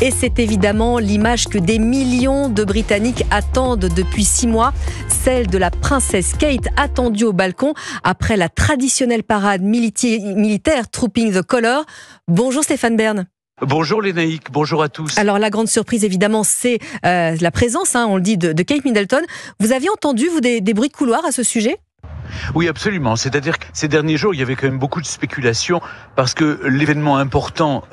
Et c'est évidemment l'image que des millions de Britanniques attendent depuis 6 mois, celle de la princesse Kate attendue au balcon après la traditionnelle parade militaire Trooping the Colour. Bonjour Stéphane Bern. Bonjour Lénaïque, bonjour à tous. Alors la grande surprise évidemment c'est la présence, on le dit, de Kate Middleton. Vous aviez entendu vous des bruits de couloir à ce sujet ? Oui, absolument. C'est-à-dire que ces derniers jours, il y avait quand même beaucoup de spéculations parce que l'événement important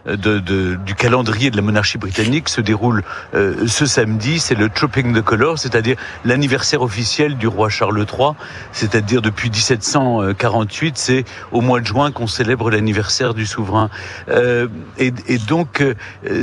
du calendrier de la monarchie britannique se déroule ce samedi. C'est le Trooping the Colour, c'est-à-dire l'anniversaire officiel du roi Charles III. C'est-à-dire depuis 1748, c'est au mois de juin qu'on célèbre l'anniversaire du souverain. Et donc,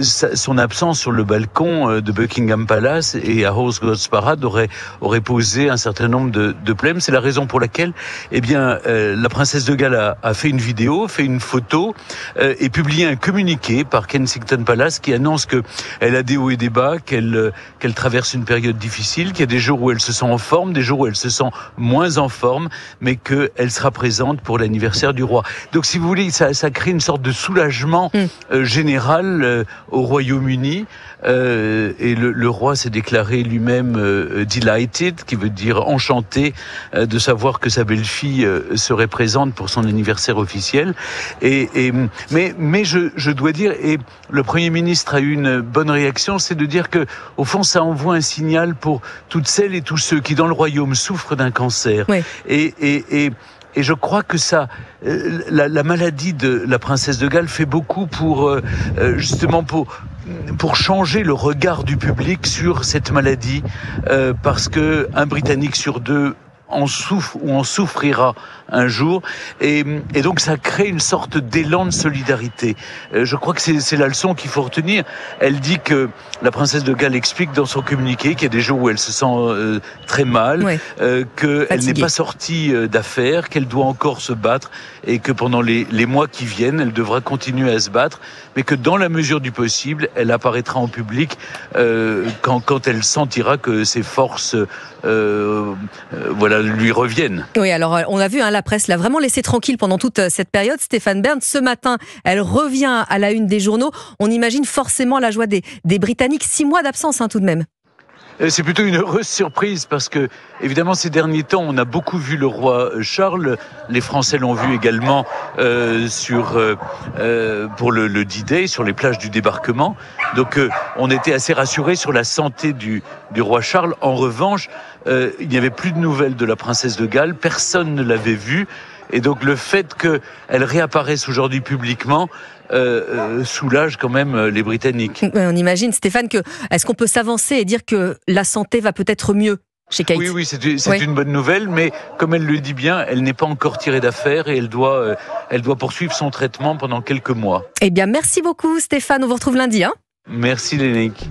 son absence sur le balcon de Buckingham Palace et à Horse Guards Parade aurait posé un certain nombre de problèmes. C'est la raison pour laquelle, la princesse de Galles a fait une vidéo, fait une photo et publié un communiqué par Kensington Palace qui annonce que elle a des hauts et des bas, qu'elle traverse une période difficile, qu'il y a des jours où elle se sent en forme, des jours où elle se sent moins en forme, mais qu'elle sera présente pour l'anniversaire du roi. Donc, si vous voulez, ça crée une sorte de soulagement général au Royaume-Uni. Et le roi s'est déclaré lui-même delighted, qui veut dire enchanté de savoir que sa belle-fille serait présente pour son anniversaire officiel. Mais je dois dire, et le Premier ministre a eu une bonne réaction, c'est de dire que au fond ça envoie un signal pour toutes celles et tous ceux qui dans le royaume souffrent d'un cancer. Oui. Et je crois que la maladie de la princesse de Galles fait beaucoup pour justement pour changer le regard du public sur cette maladie, parce que un Britannique sur deux en souffre ou en souffrira un jour, et donc ça crée une sorte d'élan de solidarité. Je crois que c'est la leçon qu'il faut retenir. Elle dit que la princesse de Galles explique dans son communiqué qu'il y a des jours où elle se sent très mal, oui, qu'elle n'est pas sortie d'affaires, qu'elle doit encore se battre et que pendant les mois qui viennent, elle devra continuer à se battre, mais que dans la mesure du possible, elle apparaîtra en public quand elle sentira que ses forces lui reviennent. Oui, alors on a vu, la presse l'a vraiment laissé tranquille pendant toute cette période. Stéphane Bern, ce matin, elle revient à la une des journaux. On imagine forcément la joie des Britanniques. 6 mois d'absence, tout de même. C'est plutôt une heureuse surprise parce que, évidemment, ces derniers temps, on a beaucoup vu le roi Charles. Les Français l'ont vu également pour le D-Day, sur les plages du débarquement. Donc, on était assez rassurés sur la santé du roi Charles. En revanche, il n'y avait plus de nouvelles de la princesse de Galles. Personne ne l'avait vue. Et donc, le fait qu'elle réapparaisse aujourd'hui publiquement soulage quand même les Britanniques. On imagine, Stéphane, est-ce qu'on peut s'avancer et dire que la santé va peut-être mieux chez Kate ? Oui, c'est une bonne nouvelle, mais comme elle le dit bien, elle n'est pas encore tirée d'affaire et elle doit poursuivre son traitement pendant quelques mois. Eh bien, merci beaucoup Stéphane, on vous retrouve lundi. Merci Lénaïque.